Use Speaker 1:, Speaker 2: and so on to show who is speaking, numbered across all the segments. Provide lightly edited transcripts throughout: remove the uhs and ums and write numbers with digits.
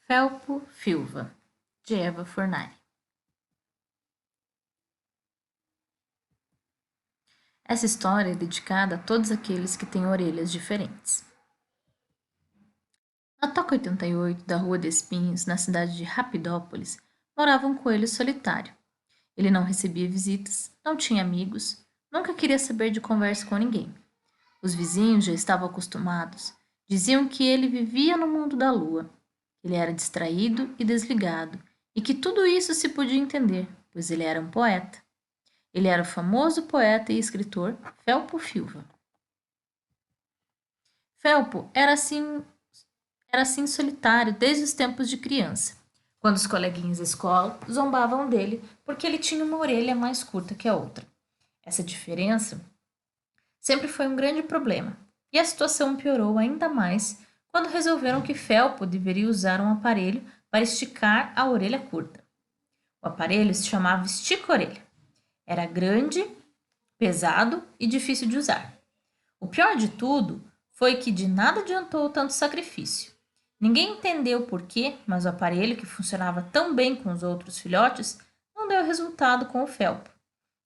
Speaker 1: Felpo Filva, de Eva Fornari. Essa história é dedicada a todos aqueles que têm orelhas diferentes. Na Toca 88 da Rua de Espinhos, na cidade de Rapidópolis, morava um coelho solitário. Ele não recebia visitas, não tinha amigos, nunca queria saber de conversa com ninguém. Os vizinhos já estavam acostumados. Diziam que ele vivia no mundo da lua. Ele era distraído e desligado, e que tudo isso se podia entender, pois ele era um poeta. Ele era o famoso poeta e escritor Felpo Filva. Felpo era assim solitário desde os tempos de criança, quando os coleguinhas da escola zombavam dele porque ele tinha uma orelha mais curta que a outra. Essa diferença sempre foi um grande problema, e a situação piorou ainda mais quando resolveram que Felpo deveria usar um aparelho para esticar a orelha curta. O aparelho se chamava estica-orelha. Era grande, pesado e difícil de usar. O pior de tudo foi que de nada adiantou tanto sacrifício. Ninguém entendeu o porquê, mas o aparelho, que funcionava tão bem com os outros filhotes, não deu resultado com o Felpo.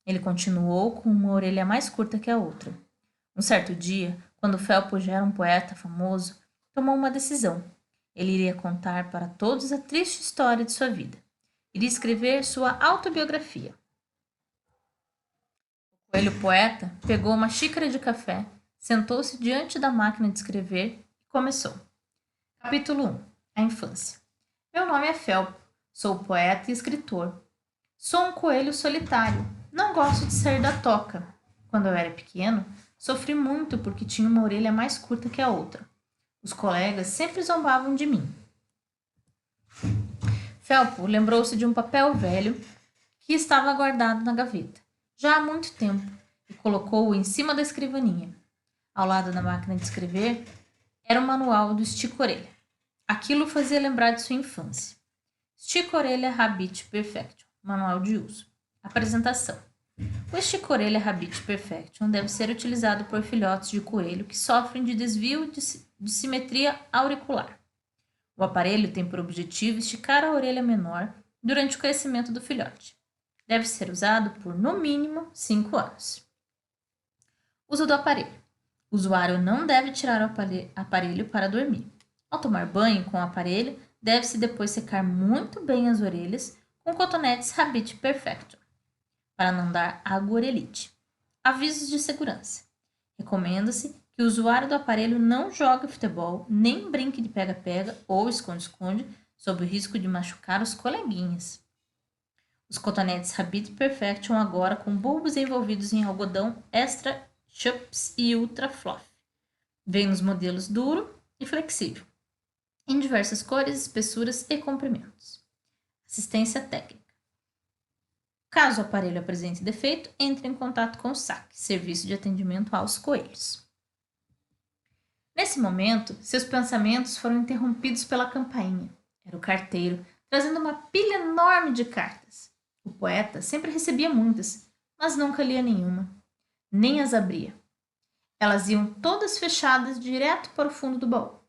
Speaker 1: Ele continuou com uma orelha mais curta que a outra. Um certo dia, quando o Felpo já era um poeta famoso, tomou uma decisão. Ele iria contar para todos a triste história de sua vida. Iria escrever sua autobiografia. O coelho poeta pegou uma xícara de café, sentou-se diante da máquina de escrever e começou. Capítulo 1. A infância. Meu nome é Felpo, sou poeta e escritor. Sou um coelho solitário, não gosto de sair da toca. Quando eu era pequeno, sofri muito porque tinha uma orelha mais curta que a outra. Os colegas sempre zombavam de mim. Felpo lembrou-se de um papel velho que estava guardado na gaveta, já há muito tempo, e colocou-o em cima da escrivaninha. Ao lado da máquina de escrever era o manual do estica-orelha. Aquilo fazia lembrar de sua infância. Estica-orelha Habit Perfection, manual de uso. Apresentação. O estica-orelha Habit Perfection deve ser utilizado por filhotes de coelho que sofrem de desvio de simetria auricular. O aparelho tem por objetivo esticar a orelha menor durante o crescimento do filhote. Deve ser usado por, no mínimo, 5 anos. Uso do aparelho. O usuário não deve tirar o aparelho para dormir. Ao tomar banho com o aparelho, deve-se depois secar muito bem as orelhas com cotonetes Habit Perfection, para não dar aguarelite. Avisos de segurança. Recomenda-se que o usuário do aparelho não jogue futebol, nem brinque de pega-pega ou esconde-esconde, sob o risco de machucar os coleguinhas. Os cotonetes Habit Perfection agora com bulbos envolvidos em algodão extra chups e ultra fluff. Vem nos modelos duro e flexível, em diversas cores, espessuras e comprimentos. Assistência técnica. Caso o aparelho apresente defeito, entre em contato com o SAC, Serviço de Atendimento aos Coelhos. Nesse momento, seus pensamentos foram interrompidos pela campainha. Era o carteiro, trazendo uma pilha enorme de cartas. O poeta sempre recebia muitas, mas nunca lia nenhuma, nem as abria. Elas iam todas fechadas direto para o fundo do baú.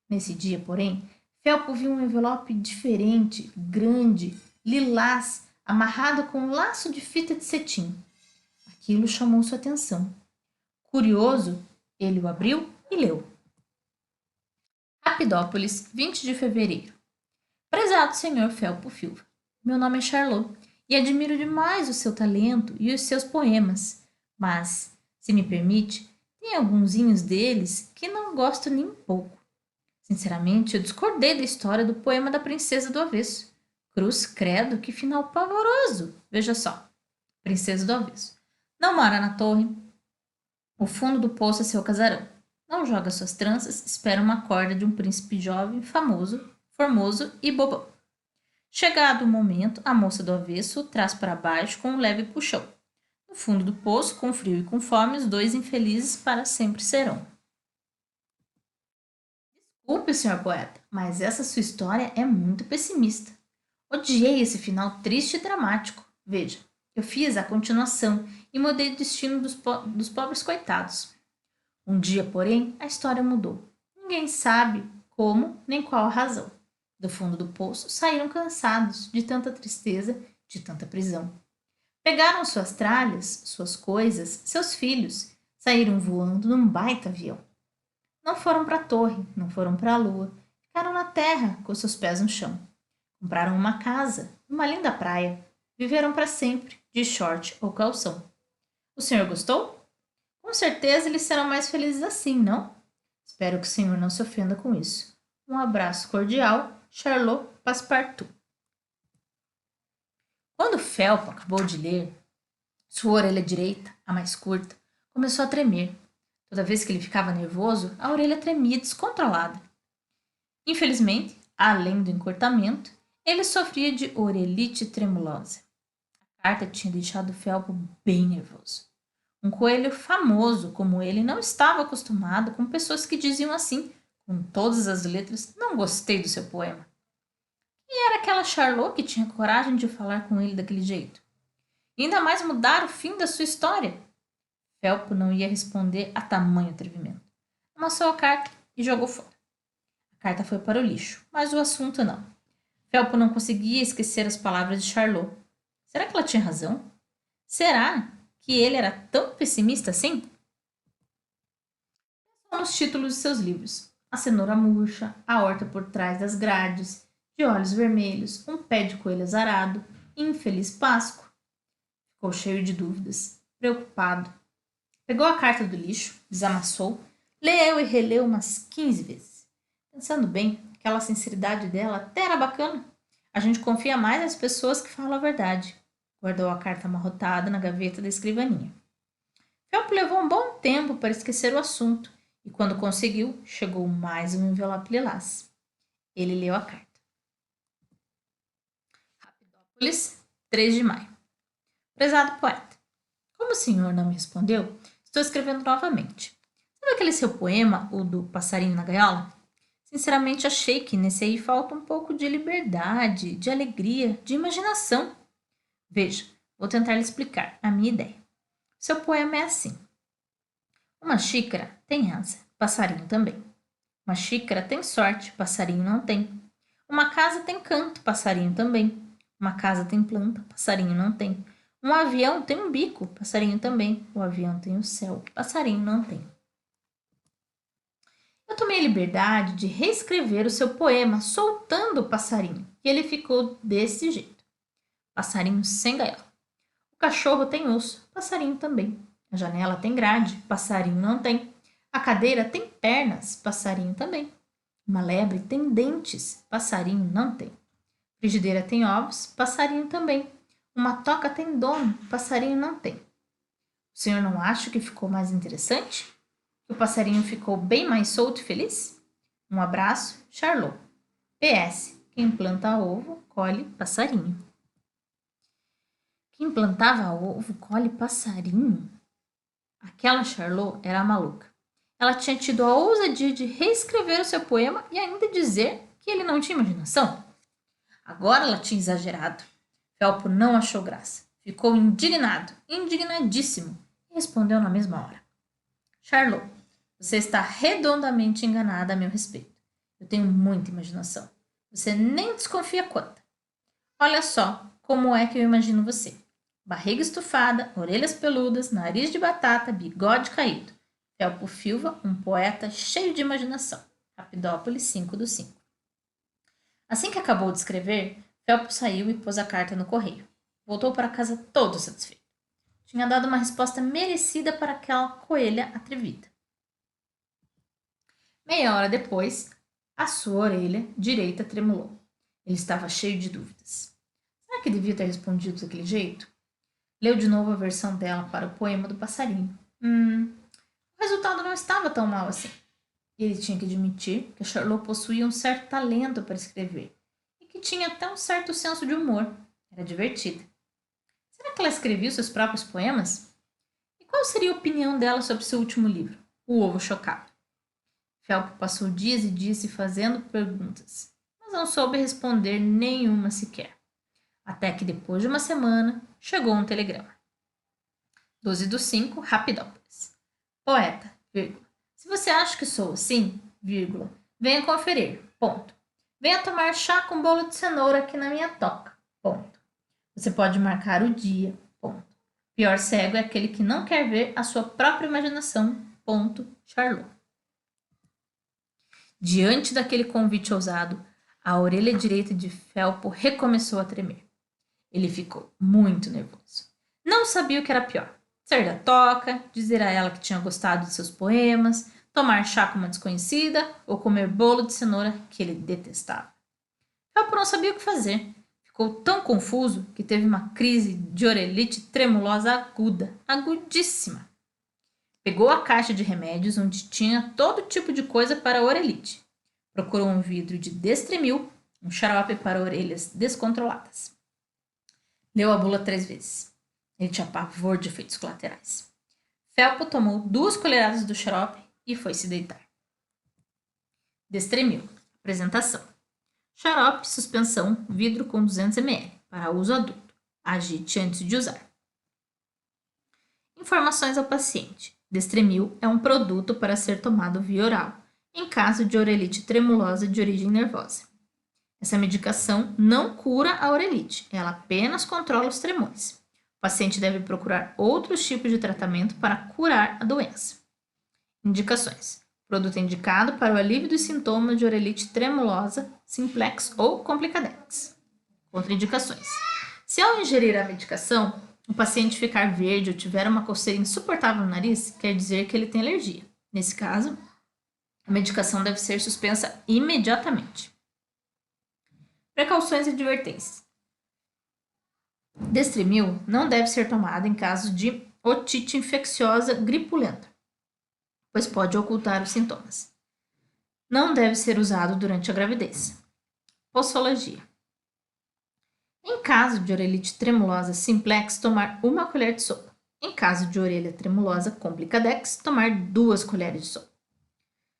Speaker 1: Nesse dia, porém, Felpo viu um envelope diferente, grande, lilás, amarrado com um laço de fita de cetim. Aquilo chamou sua atenção. Curioso, ele o abriu e leu. Rapidópolis, 20 de fevereiro. Prezado senhor Felpo Filva, meu nome é Charlot e admiro demais o seu talento e os seus poemas, mas, se me permite, tem alguns deles que não gosto nem um pouco. Sinceramente, eu discordei da história do poema da Princesa do Avesso. Cruz credo, que final pavoroso! Veja só. Princesa do Avesso. Não mora na torre. O fundo do poço é seu casarão. Não joga suas tranças, espera uma corda de um príncipe jovem, famoso, formoso e bobão. Chegado o momento, a moça do avesso o traz para baixo com um leve puxão. No fundo do poço, com frio e com fome, os dois infelizes para sempre serão. Desculpe, senhor poeta, mas essa sua história é muito pessimista. Odiei esse final triste e dramático. Veja, eu fiz a continuação e mudei o destino dos pobres coitados. Um dia, porém, a história mudou. Ninguém sabe como nem qual a razão. Do fundo do poço saíram cansados de tanta tristeza, de tanta prisão. Pegaram suas tralhas, suas coisas, seus filhos, saíram voando num baita avião. Não foram para a torre, não foram para a lua, ficaram na terra com seus pés no chão. Compraram uma casa, uma linda praia, viveram para sempre, de short ou calção. O senhor gostou? Com certeza eles serão mais felizes assim, não? Espero que o senhor não se ofenda com isso. Um abraço cordial, Charlot Passepartout. Quando Felpo acabou de ler, sua orelha direita, a mais curta, começou a tremer. Toda vez que ele ficava nervoso, a orelha tremia descontrolada. Infelizmente, além do encurtamento, ele sofria de orelite tremulosa. A carta tinha deixado Felpo bem nervoso. Um coelho famoso como ele não estava acostumado com pessoas que diziam assim, com todas as letras: não gostei do seu poema. E era aquela Charlot que tinha coragem de falar com ele daquele jeito? E ainda mais mudar o fim da sua história? Felpo não ia responder a tamanho atrevimento. Amassou a carta e jogou fora. A carta foi para o lixo, mas o assunto não. Felpo não conseguia esquecer as palavras de Charlot. Será que ela tinha razão? Será que ele era tão pessimista assim? Pensou nos títulos de seus livros: A Cenoura Murcha, A Horta por Trás das Grades, De Olhos Vermelhos, Um Pé de Coelho Azarado, Infeliz Páscoa. Ficou cheio de dúvidas, preocupado. Pegou a carta do lixo, desamassou, leu e releu umas 15 vezes. Pensando bem, aquela sinceridade dela até era bacana. A gente confia mais nas pessoas que falam a verdade. Guardou a carta amarrotada na gaveta da escrivaninha. Felpo levou um bom tempo para esquecer o assunto e, quando conseguiu, chegou mais um envelope lilás. Ele leu a carta. Rapidópolis, 3 de maio. Prezado poeta, como o senhor não me respondeu, estou escrevendo novamente. Sabe aquele seu poema, o do passarinho na gaiola? Sinceramente, achei que nesse aí falta um pouco de liberdade, de alegria, de imaginação. Veja, vou tentar lhe explicar a minha ideia. Seu poema é assim. Uma xícara tem asa, passarinho também. Uma xícara tem sorte, passarinho não tem. Uma casa tem canto, passarinho também. Uma casa tem planta, passarinho não tem. Um avião tem um bico, passarinho também. O avião tem o céu, passarinho não tem. Eu tomei a liberdade de reescrever o seu poema soltando o passarinho, e ele ficou desse jeito. Passarinho sem gaiola. O cachorro tem osso, passarinho também. A janela tem grade, passarinho não tem. A cadeira tem pernas, passarinho também. Uma lebre tem dentes, passarinho não tem. Frigideira tem ovos, passarinho também. Uma toca tem dono, passarinho não tem. O senhor não acha que ficou mais interessante? Que o passarinho ficou bem mais solto e feliz? Um abraço, Charlot. PS. Quem planta ovo, colhe passarinho. Quem plantava ovo, colhe passarinho? Aquela Charlot era maluca. Ela tinha tido a ousadia de reescrever o seu poema e ainda dizer que ele não tinha imaginação. Agora ela tinha exagerado. Felpo não achou graça. Ficou indignado, indignadíssimo, e respondeu na mesma hora. Charlot, você está redondamente enganada a meu respeito. Eu tenho muita imaginação. Você nem desconfia quanta. Olha só como é que eu imagino você. Barriga estufada, orelhas peludas, nariz de batata, bigode caído. Felpo Filva, um poeta cheio de imaginação. Rapidópolis, 5/5. Assim que acabou de escrever, Felpo saiu e pôs a carta no correio. Voltou para casa todo satisfeito. Tinha dado uma resposta merecida para aquela coelha atrevida. Meia hora depois, a sua orelha direita tremulou. Ele estava cheio de dúvidas. Será que devia ter respondido daquele jeito? Leu de novo a versão dela para o poema do passarinho. O resultado não estava tão mal assim. Ele tinha que admitir que a Charlot possuía um certo talento para escrever e que tinha até um certo senso de humor. Era divertida. Será que ela escrevia os seus próprios poemas? E qual seria a opinião dela sobre seu último livro, O Ovo Chocado? Felpo passou dias e dias se fazendo perguntas, mas não soube responder nenhuma sequer. Até que depois de uma semana, chegou um telegrama. 12/5, Rapidópolis. Poeta, vírgula. Se você acha que sou assim, vírgula, venha conferir, ponto. Venha tomar chá com bolo de cenoura aqui na minha toca. Ponto. Você pode marcar o dia. Ponto. Pior cego é aquele que não quer ver a sua própria imaginação. Ponto. Charlot. Diante daquele convite ousado, a orelha direita de Felpo recomeçou a tremer. Ele ficou muito nervoso. Não sabia o que era pior. Sair da toca, dizer a ela que tinha gostado de seus poemas, tomar chá com uma desconhecida ou comer bolo de cenoura que ele detestava. Felpo não sabia o que fazer. Ficou tão confuso que teve uma crise de orelite tremulosa aguda, agudíssima. Pegou a caixa de remédios onde tinha todo tipo de coisa para a orelite. Procurou um vidro de Destremil, um xarope para orelhas descontroladas. Leu a bula 3 vezes. Ele tinha pavor de efeitos colaterais. Felpo tomou 2 colheradas do xarope e foi se deitar. Destremil. Apresentação. Xarope, suspensão, vidro com 200 ml, para uso adulto. Agite antes de usar. Informações ao paciente. Destremil é um produto para ser tomado via oral, em caso de orelite tremulosa de origem nervosa. Essa medicação não cura a orelite, ela apenas controla os tremores. O paciente deve procurar outros tipos de tratamento para curar a doença. Indicações. Produto indicado para o alívio dos sintomas de orelite tremulosa, simplex ou complicadex. Contraindicações. Se ao ingerir a medicação, o paciente ficar verde ou tiver uma coceira insuportável no nariz, quer dizer que ele tem alergia. Nesse caso, a medicação deve ser suspensa imediatamente. Precauções e advertências. Destremil não deve ser tomado em caso de otite infecciosa gripulenta, pois pode ocultar os sintomas. Não deve ser usado durante a gravidez. Posologia. Em caso de orelite tremulosa simplex, tomar 1 colher de sopa. Em caso de orelha tremulosa complicadex, tomar 2 colheres de sopa.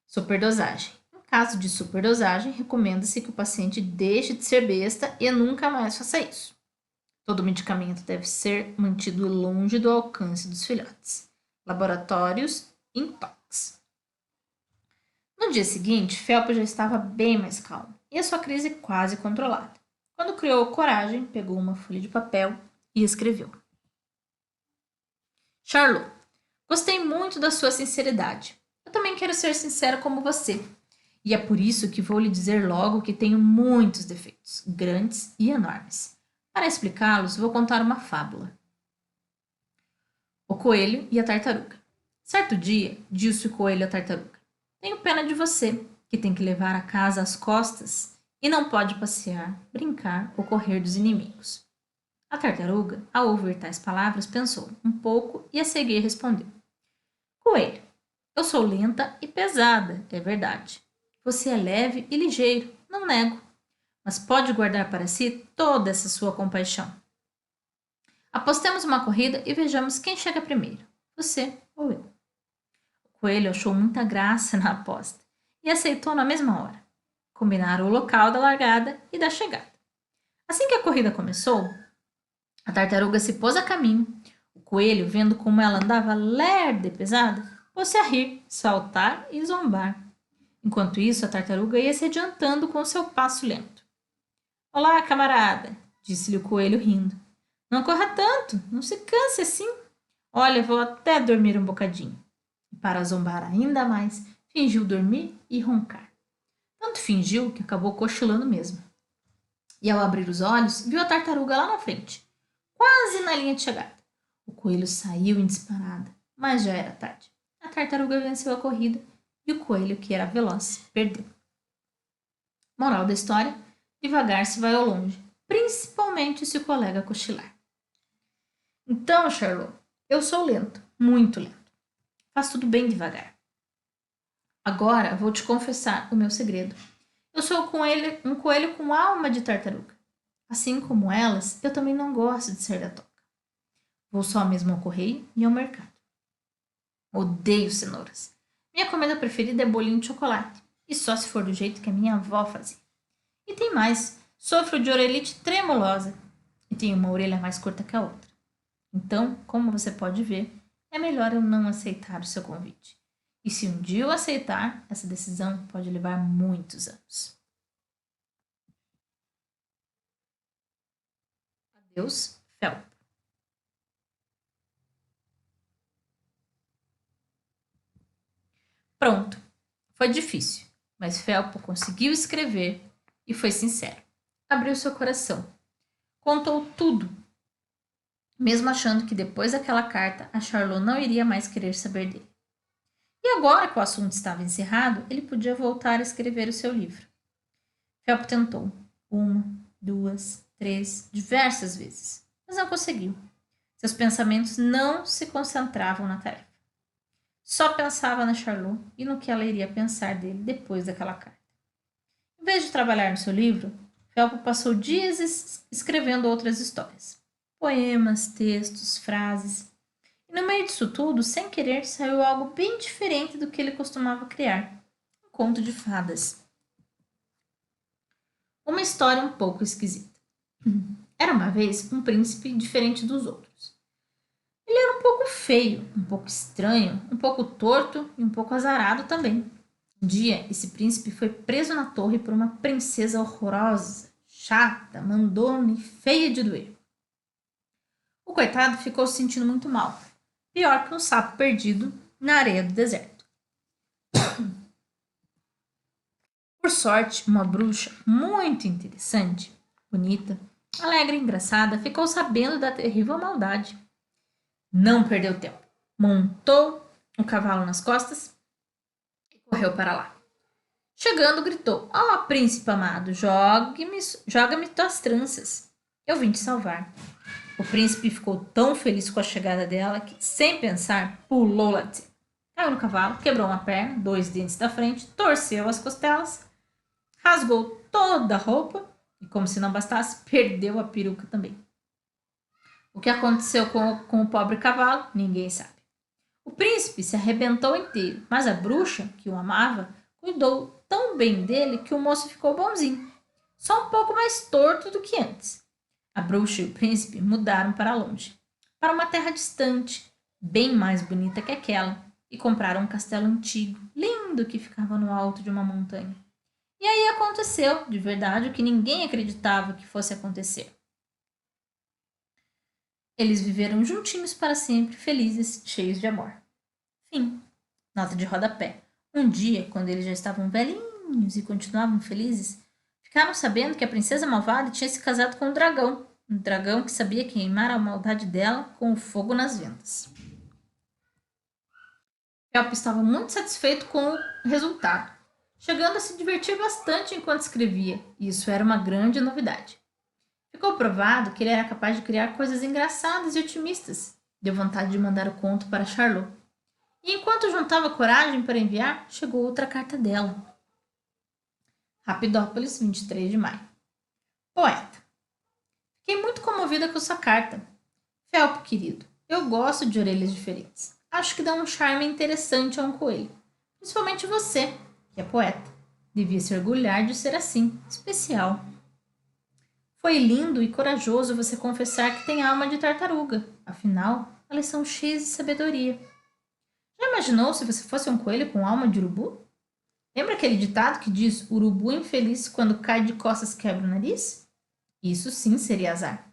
Speaker 1: Superdosagem. Em caso de superdosagem, recomenda-se que o paciente deixe de ser besta e nunca mais faça isso. Todo medicamento deve ser mantido longe do alcance dos filhotes. Laboratórios intox. No dia seguinte, Felpo já estava bem mais calmo e a sua crise quase controlada. Quando criou coragem, pegou uma folha de papel e escreveu. Charlot, gostei muito da sua sinceridade. Eu também quero ser sincero como você. E é por isso que vou lhe dizer logo que tenho muitos defeitos, grandes e enormes. Para explicá-los, vou contar uma fábula. O coelho e a tartaruga. Certo dia, disse o coelho à tartaruga: tenho pena de você, que tem que levar a casa às costas e não pode passear, brincar ou correr dos inimigos. A tartaruga, ao ouvir tais palavras, pensou um pouco e a seguir respondeu: Coelho, eu sou lenta e pesada, é verdade. Você é leve e ligeiro, não nego, mas pode guardar para si toda essa sua compaixão. Apostemos uma corrida e vejamos quem chega primeiro, você ou eu. O coelho achou muita graça na aposta e aceitou na mesma hora. Combinaram o local da largada e da chegada. Assim que a corrida começou, a tartaruga se pôs a caminho. O coelho, vendo como ela andava lerda e pesada, pôs-se a rir, saltar e zombar. Enquanto isso, a tartaruga ia se adiantando com seu passo lento. Olá, camarada, disse-lhe o coelho rindo. Não corra tanto, não se canse assim. Olha, vou até dormir um bocadinho. E para zombar ainda mais, fingiu dormir e roncar. Tanto fingiu que acabou cochilando mesmo. E ao abrir os olhos, viu a tartaruga lá na frente, quase na linha de chegada. O coelho saiu em disparada, mas já era tarde. A tartaruga venceu a corrida e o coelho, que era veloz, perdeu. Moral da história: devagar se vai ao longe, principalmente se o colega cochilar. Então, Charlot, eu sou lento, muito lento. Faz tudo bem devagar. Agora vou te confessar o meu segredo. Eu sou um coelho com alma de tartaruga. Assim como elas, eu também não gosto de sair da toca. Vou só mesmo ao correio e ao mercado. Odeio cenouras. Minha comida preferida é bolinho de chocolate, e só se for do jeito que a minha avó fazia. E tem mais, sofro de orelite tremulosa e tenho uma orelha mais curta que a outra. Então, como você pode ver, é melhor eu não aceitar o seu convite. E se um dia eu aceitar, essa decisão pode levar muitos anos. Adeus, Felpo. Pronto. Foi difícil, mas Felpo conseguiu escrever e foi sincero. Abriu seu coração. Contou tudo, mesmo achando que depois daquela carta a Charlotte não iria mais querer saber dele. E agora que o assunto estava encerrado, ele podia voltar a escrever o seu livro. Felpo tentou. 1, 2, 3, diversas vezes, mas não conseguiu. Seus pensamentos não se concentravam na tarefa. Só pensava na Charlotte e no que ela iria pensar dele depois daquela carta. Em vez de trabalhar no seu livro, Felpo passou dias escrevendo outras histórias. Poemas, textos, frases. E no meio disso tudo, sem querer, saiu algo bem diferente do que ele costumava criar. Um conto de fadas. Uma história um pouco esquisita. Era uma vez um príncipe diferente dos outros. Ele era um pouco feio, um pouco estranho, um pouco torto e um pouco azarado também. Um dia, esse príncipe foi preso na torre por uma princesa horrorosa, chata, mandona e feia de doer. O coitado ficou se sentindo muito mal, pior que um sapo perdido na areia do deserto. Por sorte, uma bruxa muito interessante, bonita, alegre e engraçada ficou sabendo da terrível maldade. Não perdeu tempo. Montou o cavalo nas costas e correu para lá. Chegando, gritou: "Ó, príncipe amado, joga-me tuas tranças. Eu vim te salvar." O príncipe ficou tão feliz com a chegada dela que, sem pensar, pulou lá de cima. Caiu no cavalo, quebrou uma perna, 2 dentes da frente, torceu as costelas, rasgou toda a roupa e, como se não bastasse, perdeu a peruca também. O que aconteceu com o pobre cavalo, ninguém sabe. O príncipe se arrebentou inteiro, mas a bruxa, que o amava, cuidou tão bem dele que o moço ficou bonzinho, só um pouco mais torto do que antes. A bruxa e o príncipe mudaram para longe, para uma terra distante, bem mais bonita que aquela, e compraram um castelo antigo, lindo, que ficava no alto de uma montanha. E aí aconteceu, de verdade, o que ninguém acreditava que fosse acontecer. Eles viveram juntinhos para sempre, felizes, cheios de amor. Fim. Nota de rodapé. Um dia, quando eles já estavam velhinhos e continuavam felizes, ficaram sabendo que a princesa malvada tinha se casado com um dragão que sabia queimar a maldade dela com o fogo nas ventas. Felpo estava muito satisfeito com o resultado, chegando a se divertir bastante enquanto escrevia, e isso era uma grande novidade. Ficou provado que ele era capaz de criar coisas engraçadas e otimistas. Deu vontade de mandar o conto para Charlotte. E enquanto juntava coragem para enviar, chegou outra carta dela. Rapidópolis, 23 de maio. Poeta. Fiquei muito comovida com sua carta. Felpo, querido, eu gosto de orelhas diferentes. Acho que dá um charme interessante a um coelho. Principalmente você, que é poeta. Devia se orgulhar de ser assim, especial. Foi lindo e corajoso você confessar que tem alma de tartaruga. Afinal, elas são cheias de sabedoria. Já imaginou se você fosse um coelho com alma de urubu? Lembra aquele ditado que diz: urubu infeliz quando cai de costas quebra o nariz? Isso sim seria azar.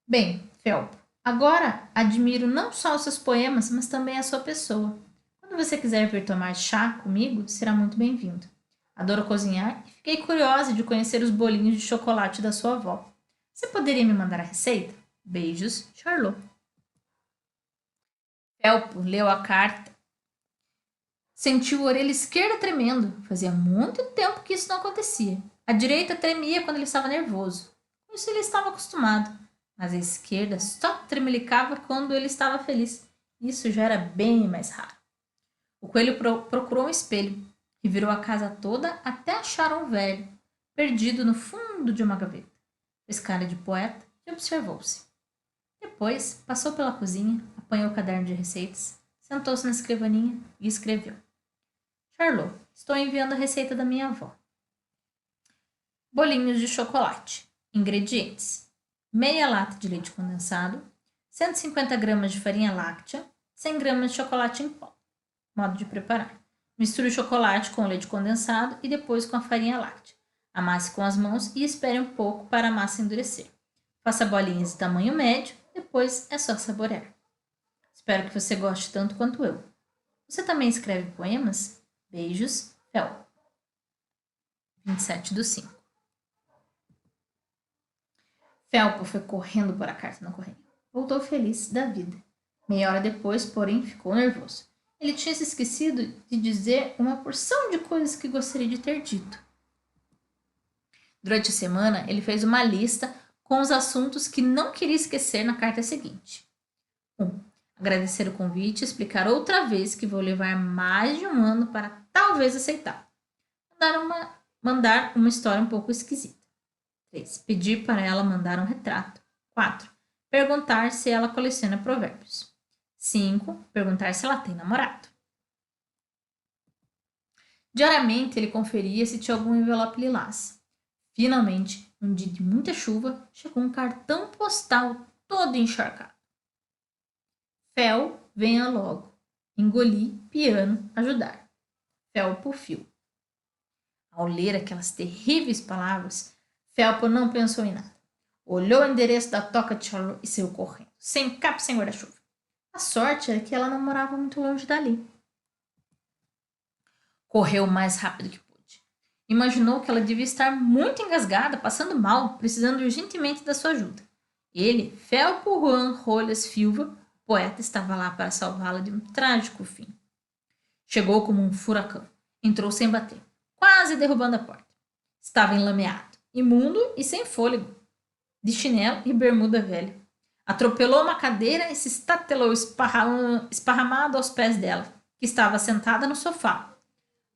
Speaker 1: Bem, Felpo, agora admiro não só os seus poemas, mas também a sua pessoa. Quando você quiser vir tomar chá comigo, será muito bem-vindo. Adoro cozinhar e fiquei curiosa de conhecer os bolinhos de chocolate da sua avó. Você poderia me mandar a receita? Beijos, Charlotte. Felpo leu a carta. Sentiu a orelha esquerda tremendo. Fazia muito tempo que isso não acontecia. A direita tremia quando ele estava nervoso. Com isso ele estava acostumado. Mas a esquerda só tremelicava quando ele estava feliz. Isso já era bem mais raro. O coelho procurou um espelho e virou a casa toda até achar um velho, perdido no fundo de uma gaveta. Fez cara de poeta e observou-se. Depois, passou pela cozinha, apanhou o caderno de receitas, sentou-se na escrivaninha e escreveu. Charlotte, estou enviando a receita da minha avó. Bolinhos de chocolate. Ingredientes. Meia lata de leite condensado, 150 gramas de farinha láctea, 100 gramas de chocolate em pó. Modo de preparar. Misture o chocolate com o leite condensado e depois com a farinha láctea. Amasse com as mãos e espere um pouco para a massa endurecer. Faça bolinhas de tamanho médio, depois é só saborear. Espero que você goste tanto quanto eu. Você também escreve poemas? Beijos, Fel. 27/5. Felpo foi correndo por a carta no correio. Voltou feliz da vida. Meia hora depois, porém, ficou nervoso. Ele tinha se esquecido de dizer uma porção de coisas que gostaria de ter dito. Durante a semana, ele fez uma lista com os assuntos que não queria esquecer na carta seguinte. 1. Agradecer o convite e explicar outra vez que vou levar mais de um ano para talvez aceitar. Mandar uma história um pouco esquisita. 3. Pedir para ela mandar um retrato. 4. Perguntar se ela coleciona provérbios. 5. Perguntar se ela tem namorado. Diariamente ele conferia se tinha algum envelope lilás. Finalmente, num dia de muita chuva, chegou um cartão postal todo encharcado. Fel, venha logo. Engoli, piano, ajudar. Felpo, fio. Ao ler aquelas terríveis palavras, Felpo não pensou em nada. Olhou o endereço da toca de Charlot e saiu correndo, sem capa e sem guarda-chuva. A sorte era que ela não morava muito longe dali. Correu o mais rápido que pôde. Imaginou que ela devia estar muito engasgada, passando mal, precisando urgentemente da sua ajuda. Ele, Felpo Juan Rolhas Filva, poeta, estava lá para salvá-la de um trágico fim. Chegou como um furacão. Entrou sem bater, quase derrubando a porta. Estava enlameado, imundo e sem fôlego, de chinelo e bermuda velha. Atropelou uma cadeira e se estatelou esparramado aos pés dela, que estava sentada no sofá.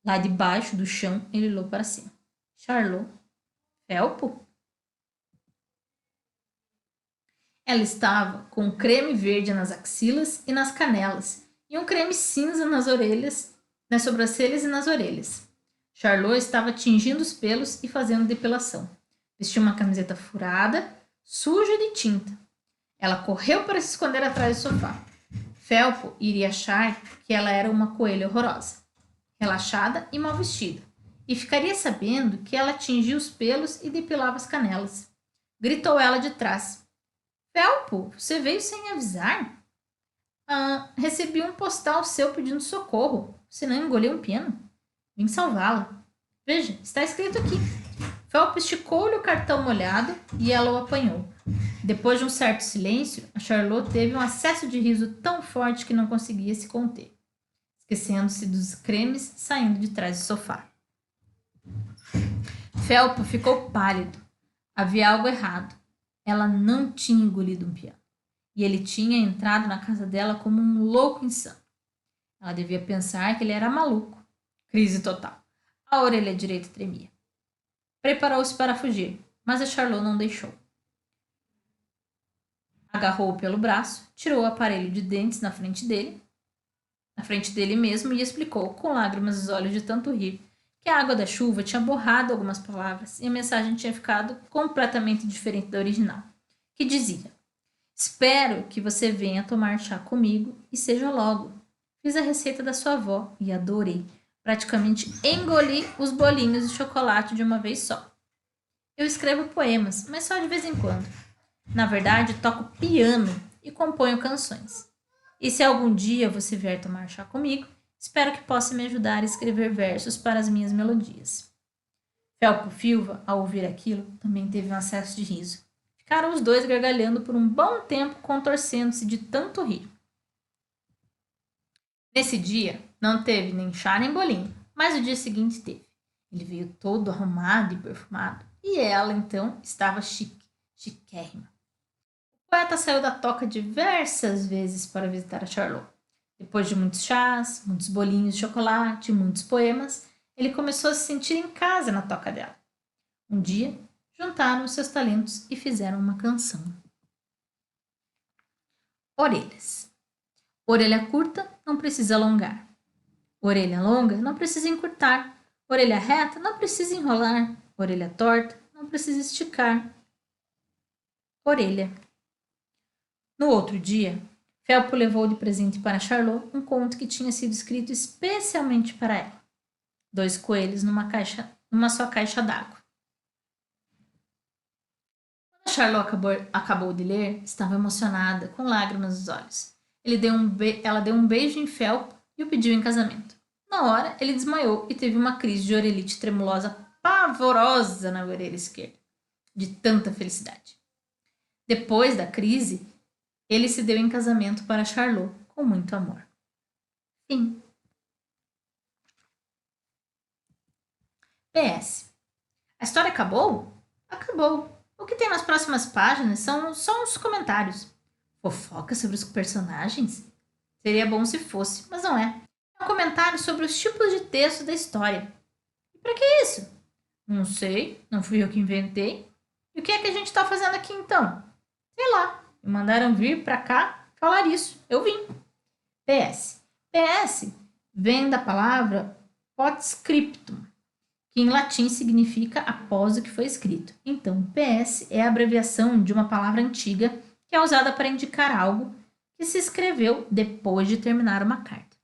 Speaker 1: Lá debaixo do chão, ele olhou para cima. Charlot. Felpo? Ela estava com um creme verde nas axilas e nas canelas, e um creme cinza nas orelhas, nas sobrancelhas e nas orelhas. Charlot estava tingindo os pelos e fazendo depilação. Vestia uma camiseta furada, suja de tinta. Ela correu para se esconder atrás do sofá. Felpo iria achar que ela era uma coelha horrorosa, relaxada e mal vestida, e ficaria sabendo que ela tingia os pelos e depilava as canelas. Gritou ela de trás. Felpo, você veio sem avisar? Recebi um postal seu pedindo socorro. Você não engoliu um piano? Vim salvá-la. Veja, está escrito aqui. Felpo esticou-lhe o cartão molhado e ela o apanhou. Depois de um certo silêncio, a Charlot teve um acesso de riso tão forte que não conseguia se conter, esquecendo-se dos cremes saindo de trás do sofá. Felpo ficou pálido. Havia algo errado. Ela não tinha engolido um piano. E ele tinha entrado na casa dela como um louco insano. Ela devia pensar que ele era maluco. Crise total. A orelha direita tremia. Preparou-se para fugir, mas a Charlot não deixou. Agarrou-o pelo braço, tirou o aparelho de dentes na frente dele mesmo, e explicou, com lágrimas nos olhos de tanto rir, que a água da chuva tinha borrado algumas palavras e a mensagem tinha ficado completamente diferente da original, que dizia: espero que você venha tomar chá comigo e seja logo. Fiz a receita da sua avó e adorei. Praticamente engoli os bolinhos de chocolate de uma vez só. Eu escrevo poemas, mas só de vez em quando. Na verdade, toco piano e componho canções. E se algum dia você vier tomar chá comigo, espero que possa me ajudar a escrever versos para as minhas melodias. Felpo Filva, ao ouvir aquilo, também teve um acesso de riso. Ficaram os dois gargalhando por um bom tempo, contorcendo-se de tanto rir. Nesse dia, não teve nem chá nem bolinho, mas o dia seguinte teve. Ele veio todo arrumado e perfumado, e ela, então, estava chiquérrima. O poeta saiu da toca diversas vezes para visitar a Charlot. Depois de muitos chás, muitos bolinhos de chocolate, muitos poemas, ele começou a se sentir em casa na toca dela. Um dia, juntaram os seus talentos e fizeram uma canção. Orelhas. Orelha curta não precisa alongar. Orelha longa não precisa encurtar. Orelha reta não precisa enrolar. Orelha torta não precisa esticar. Orelha. No outro dia, Felpo levou de presente para Charlot um conto que tinha sido escrito especialmente para ela. 2 coelhos numa só caixa d'água. Quando Charlotte acabou de ler, estava emocionada, com lágrimas nos olhos. Ela deu um beijo em Phelps e o pediu em casamento. Na hora, ele desmaiou e teve uma crise de orelite tremulosa pavorosa na orelha esquerda, de tanta felicidade. Depois da crise, ele se deu em casamento para Charlotte com muito amor. Fim. PS. A história acabou? Acabou. O que tem nas próximas páginas são só uns comentários. Fofoca sobre os personagens? Seria bom se fosse, mas não é. É um comentário sobre os tipos de texto da história. E pra que isso? Não sei, não fui eu que inventei. E o que é que a gente tá fazendo aqui então? Sei lá, me mandaram vir pra cá falar isso. Eu vim. PS. PS vem da palavra podscriptum, que em latim significa após o que foi escrito. Então, PS é a abreviação de uma palavra antiga que é usada para indicar algo que se escreveu depois de terminar uma carta.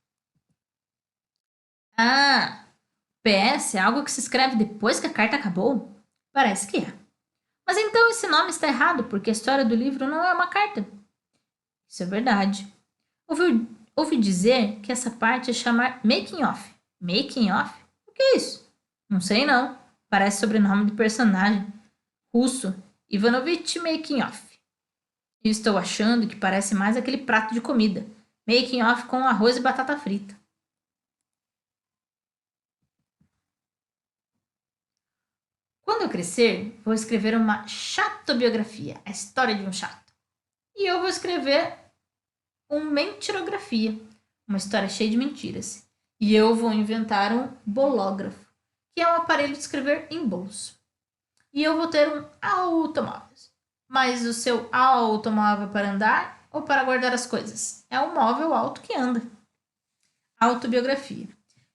Speaker 1: Ah, PS é algo que se escreve depois que a carta acabou? Parece que é. Mas então esse nome está errado, porque a história do livro não é uma carta. Isso é verdade. Ouvi dizer que essa parte é chamar making of. Making of? O que é isso? Não sei não. Parece sobrenome de personagem. Russo. Ivanovich Making Off. E estou achando que parece mais aquele prato de comida. Making Off com arroz e batata frita. Quando eu crescer, vou escrever uma chatobiografia, a história de um chato. E eu vou escrever uma mentirografia, uma história cheia de mentiras. E eu vou inventar um bológrafo, que é um aparelho de escrever em bolso. E eu vou ter um automóvel. Mas o seu automóvel para andar ou para guardar as coisas? É um móvel alto que anda. Autobiografia.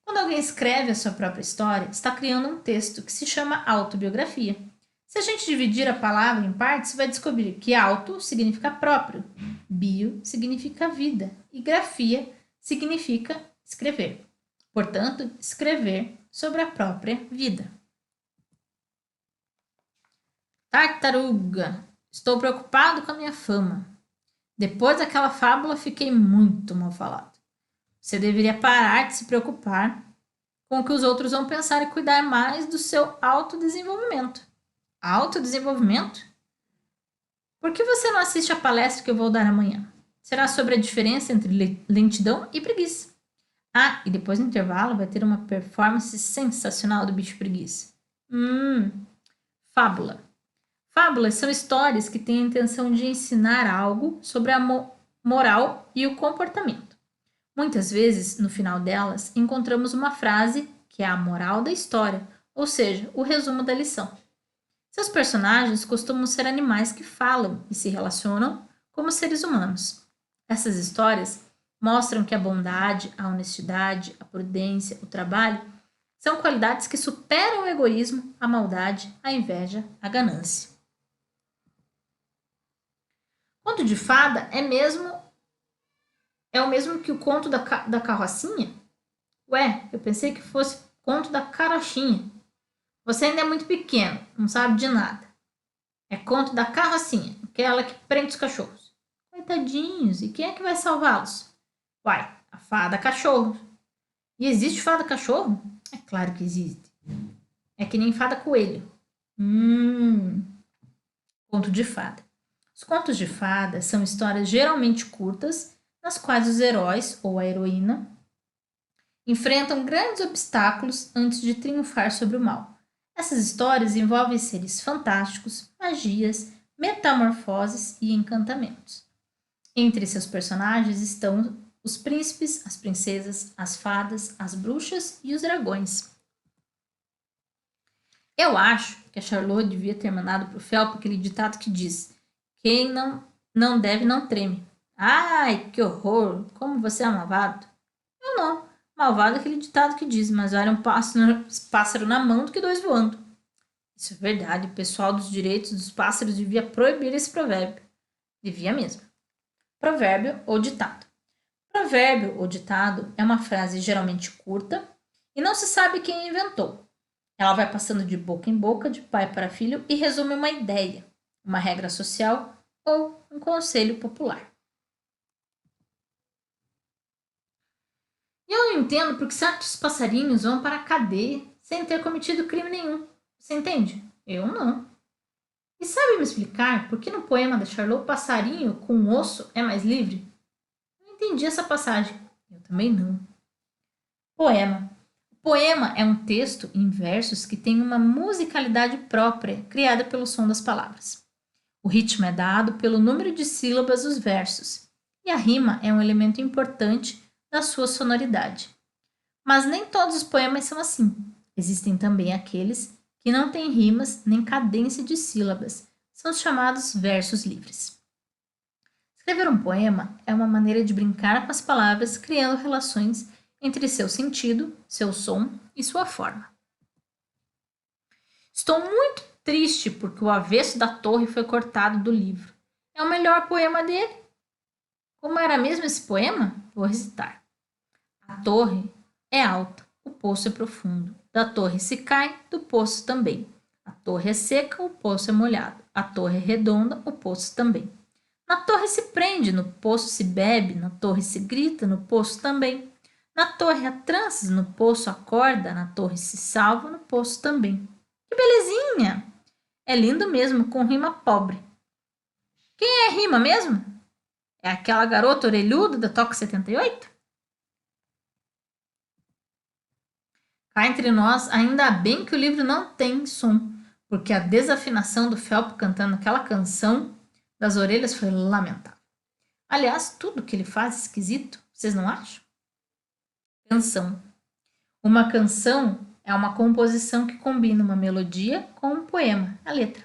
Speaker 1: Quando alguém escreve a sua própria história, está criando um texto que se chama autobiografia. Se a gente dividir a palavra em partes, vai descobrir que auto significa próprio, bio significa vida e grafia significa escrever. Portanto, escrever sobre a própria vida. Tartaruga. Estou preocupado com a minha fama. Depois daquela fábula, fiquei muito mal falado. Você deveria parar de se preocupar com o que os outros vão pensar e cuidar mais do seu autodesenvolvimento. Autodesenvolvimento? Por que você não assiste a palestra que eu vou dar amanhã? Será sobre a diferença entre lentidão e preguiça. Ah, e depois no intervalo vai ter uma performance sensacional do bicho preguiça. Fábula. Fábulas são histórias que têm a intenção de ensinar algo sobre a moral e o comportamento. Muitas vezes, no final delas, encontramos uma frase que é a moral da história, ou seja, o resumo da lição. Seus personagens costumam ser animais que falam e se relacionam como seres humanos. Essas histórias mostram que a bondade, a honestidade, a prudência, o trabalho são qualidades que superam o egoísmo, a maldade, a inveja, a ganância. Conto de fada é o mesmo que o conto da carrocinha? Ué, eu pensei que fosse conto da carochinha. Você ainda é muito pequeno, não sabe de nada. É conto da carrocinha, aquela que prende os cachorros. Coitadinhos, e quem é que vai salvá-los? Uai, a fada cachorro. E existe fada cachorro? É claro que existe. É que nem fada coelho. Conto de fada. Os contos de fada são histórias geralmente curtas, nas quais os heróis ou a heroína enfrentam grandes obstáculos antes de triunfar sobre o mal. Essas histórias envolvem seres fantásticos, magias, metamorfoses e encantamentos. Entre seus personagens estão os príncipes, as princesas, as fadas, as bruxas e os dragões. Eu acho que a Charlotte devia ter mandado para o Phelps aquele ditado que diz: quem não deve, não treme. Ai, que horror! Como você é malvado. Eu não. Malvado é aquele ditado que diz: mas olha um pássaro na mão do que dois voando. Isso é verdade. O pessoal dos direitos dos pássaros devia proibir esse provérbio. Devia mesmo. Provérbio ou ditado. Provérbio ou ditado é uma frase geralmente curta e não se sabe quem inventou. Ela vai passando de boca em boca, de pai para filho e resume uma ideia. uma regra social ou um conselho popular. E eu não entendo porque certos passarinhos vão para a cadeia sem ter cometido crime nenhum. Você entende? Eu não. E sabe me explicar por que no poema da Charlotte passarinho com osso é mais livre? Não entendi essa passagem. Eu também não. Poema. O poema é um texto em versos que tem uma musicalidade própria, criada pelo som das palavras. O ritmo é dado pelo número de sílabas dos versos, e a rima é um elemento importante da sua sonoridade. Mas nem todos os poemas são assim. Existem também aqueles que não têm rimas nem cadência de sílabas. São os chamados versos livres. Escrever um poema é uma maneira de brincar com as palavras, criando relações entre seu sentido, seu som e sua forma. Estou muito triste porque o avesso da torre foi cortado do livro. É o melhor poema dele. Como era mesmo esse poema? Vou recitar. A torre é alta, o poço é profundo. Da torre se cai, do poço também. A torre é seca, o poço é molhado. A torre é redonda, o poço também. Na torre se prende, no poço se bebe, na torre se grita, no poço também. Na torre há tranças, no poço acorda, na torre se salva, no poço também. Que belezinha! É lindo mesmo, com rima pobre. Quem é rima mesmo? É aquela garota orelhuda da Toca 78? Cá entre nós, ainda bem que o livro não tem som, porque a desafinação do Felpo cantando aquela canção das orelhas foi lamentável. Aliás, tudo que ele faz é esquisito, vocês não acham? Canção. Uma canção é uma composição que combina uma melodia com um poema, a letra.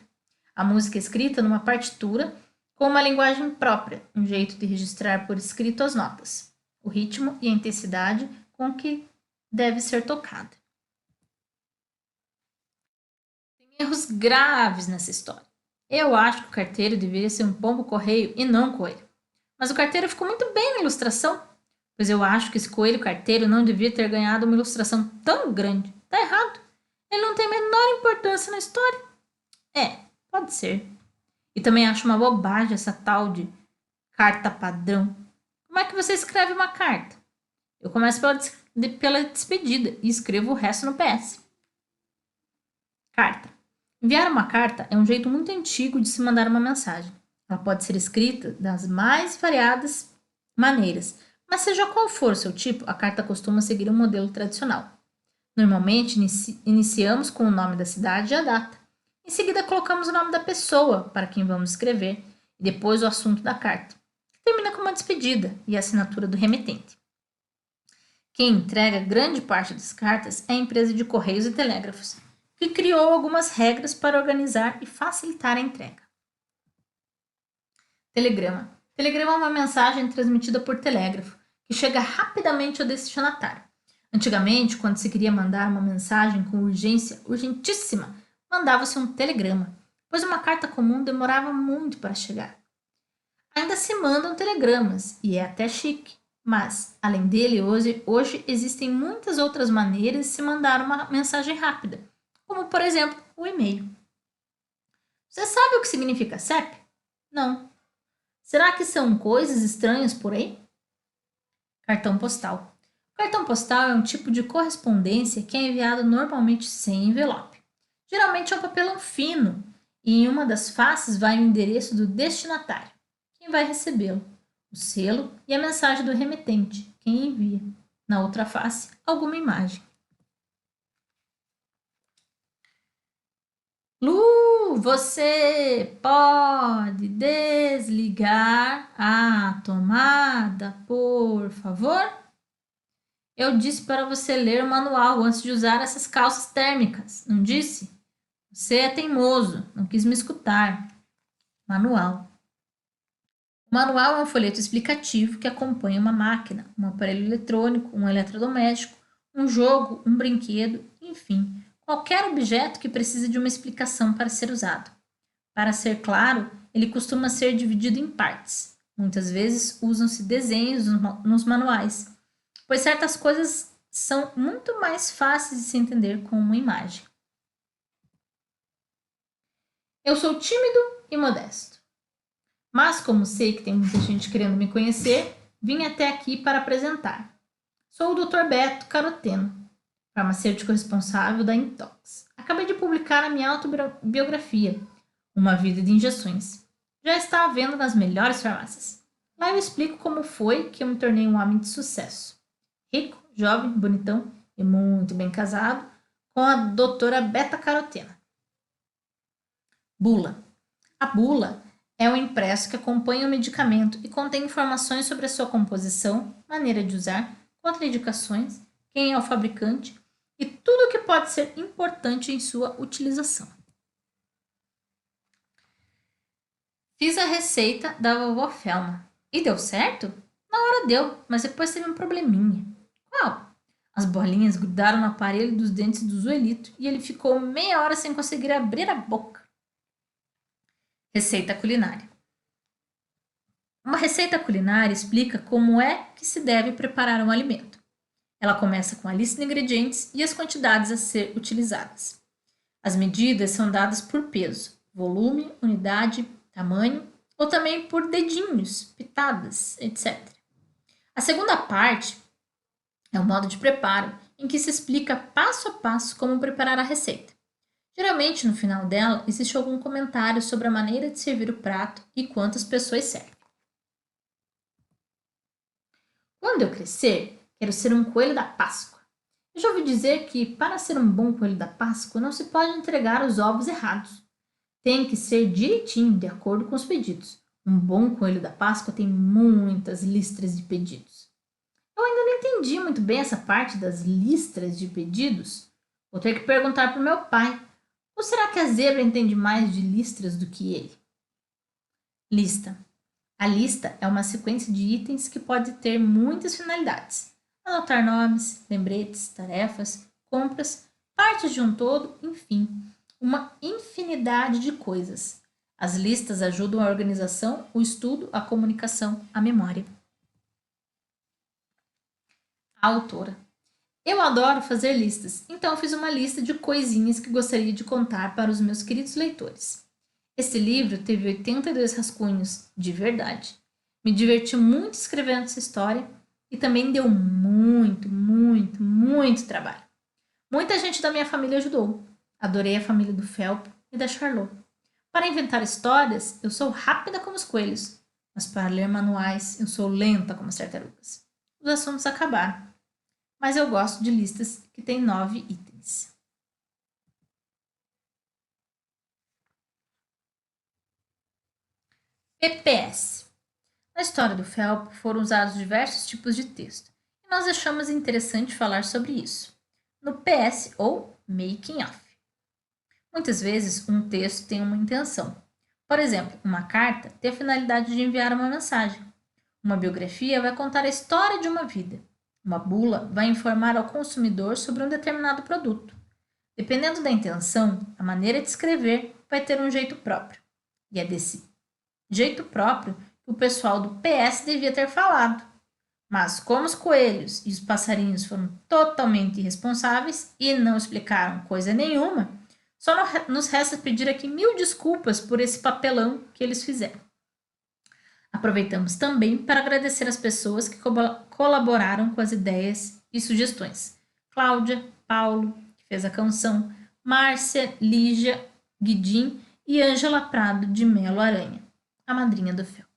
Speaker 1: A música é escrita numa partitura com uma linguagem própria, um jeito de registrar por escrito as notas, o ritmo e a intensidade com que deve ser tocada. Tem erros graves nessa história. Eu acho que o carteiro deveria ser um pombo-correio e não um coelho. Mas o carteiro ficou muito bem na ilustração, pois eu acho que esse coelho carteiro não devia ter ganhado uma ilustração tão grande. Tá errado. Ele não tem a menor importância na história. É, pode ser. E também acho uma bobagem essa tal de carta padrão. Como é que você escreve uma carta? Eu começo pela despedida e escrevo o resto no PS. Carta. Enviar uma carta é um jeito muito antigo de se mandar uma mensagem. Ela pode ser escrita das mais variadas maneiras, mas seja qual for o seu tipo, a carta costuma seguir um modelo tradicional. Normalmente, iniciamos com o nome da cidade e a data. Em seguida, colocamos o nome da pessoa para quem vamos escrever e depois o assunto da carta, que termina com uma despedida e a assinatura do remetente. Quem entrega grande parte das cartas é a empresa de correios e telégrafos, que criou algumas regras para organizar e facilitar a entrega. Telegrama. Telegrama é uma mensagem transmitida por telégrafo, que chega rapidamente ao destinatário. Antigamente, quando se queria mandar uma mensagem com urgência urgentíssima, mandava-se um telegrama, pois uma carta comum demorava muito para chegar. Ainda se mandam telegramas, e é até chique, mas, além dele, hoje existem muitas outras maneiras de se mandar uma mensagem rápida, como, por exemplo, o e-mail. Você sabe o que significa CEP? Não. Será que são coisas estranhas por aí? Cartão postal. O cartão postal é um tipo de correspondência que é enviado normalmente sem envelope. Geralmente é um papelão fino e em uma das faces vai o endereço do destinatário, quem vai recebê-lo, o selo e a mensagem do remetente, quem envia. Na outra face, alguma imagem. Lu, você pode desligar a tomada, por favor? Eu disse para você ler o manual antes de usar essas calças térmicas, não disse? Você é teimoso, não quis me escutar. Manual. O manual é um folheto explicativo que acompanha uma máquina, um aparelho eletrônico, um eletrodoméstico, um jogo, um brinquedo, enfim, qualquer objeto que precise de uma explicação para ser usado. Para ser claro, ele costuma ser dividido em partes. Muitas vezes usam-se desenhos nos manuais, pois certas coisas são muito mais fáceis de se entender com uma imagem. Eu sou tímido e modesto. Mas, como sei que tem muita gente querendo me conhecer, vim até aqui para apresentar. Sou o Dr. Beto Caroteno, farmacêutico responsável da Intox. Acabei de publicar a minha autobiografia, Uma Vida de Injeções. Já está à venda nas melhores farmácias. Lá eu explico como foi que eu me tornei um homem de sucesso. Rico, jovem, bonitão e muito bem casado com a doutora Beta Carotena. Bula. A bula é um impresso que acompanha o medicamento e contém informações sobre a sua composição, maneira de usar, contraindicações, quem é o fabricante e tudo o que pode ser importante em sua utilização. Fiz a receita da vovó Felma. E deu certo? Na hora deu, mas depois teve um probleminha. Qual? As bolinhas grudaram no aparelho dos dentes do Zuelito e ele ficou meia hora sem conseguir abrir a boca. Receita culinária. Uma receita culinária explica como é que se deve preparar um alimento. Ela começa com a lista de ingredientes e as quantidades a ser utilizadas. As medidas são dadas por peso, volume, unidade, tamanho ou também por dedinhos, pitadas, etc. A segunda parte é o modo de preparo, em que se explica passo a passo como preparar a receita. Geralmente, no final dela, existe algum comentário sobre a maneira de servir o prato e quantas pessoas servem. Quando eu crescer, quero ser um coelho da Páscoa. Eu já ouvi dizer que, para ser um bom coelho da Páscoa, não se pode entregar os ovos errados. Tem que ser direitinho, de acordo com os pedidos. Um bom coelho da Páscoa tem muitas listras de pedidos. Eu ainda não entendi muito bem essa parte das listras de pedidos. Vou ter que perguntar para o meu pai. Ou será que a zebra entende mais de listras do que ele? Lista. A lista é uma sequência de itens que pode ter muitas finalidades. Anotar nomes, lembretes, tarefas, compras, partes de um todo, enfim, uma infinidade de coisas. As listas ajudam a organização, o estudo, a comunicação, a memória. A autora. Eu adoro fazer listas, então fiz uma lista de coisinhas que gostaria de contar para os meus queridos leitores. Esse livro teve 82 rascunhos, de verdade. Me diverti muito escrevendo essa história e também deu muito trabalho. Muita gente da minha família ajudou. Adorei a família do Felpo e da Charlotte. Para inventar histórias, eu sou rápida como os coelhos, mas para ler manuais, eu sou lenta como as tartarugas. Os assuntos acabaram. Mas eu gosto de listas que têm 9 itens. PPS. Na história do Felpo foram usados diversos tipos de texto, e nós achamos interessante falar sobre isso. No PS ou Making of. Muitas vezes um texto tem uma intenção. Por exemplo, uma carta tem a finalidade de enviar uma mensagem. Uma biografia vai contar a história de uma vida. Uma bula vai informar ao consumidor sobre um determinado produto. Dependendo da intenção, a maneira de escrever vai ter um jeito próprio. E é desse jeito próprio que o pessoal do PS devia ter falado. Mas como os coelhos e os passarinhos foram totalmente irresponsáveis e não explicaram coisa nenhuma, só nos resta pedir aqui 1000 desculpas por esse papelão que eles fizeram. Aproveitamos também para agradecer as pessoas que colaboraram com as ideias e sugestões. Cláudia, Paulo, que fez a canção, Márcia, Lígia, Guidim e Ângela Prado de Melo Aranha, a madrinha do Fel.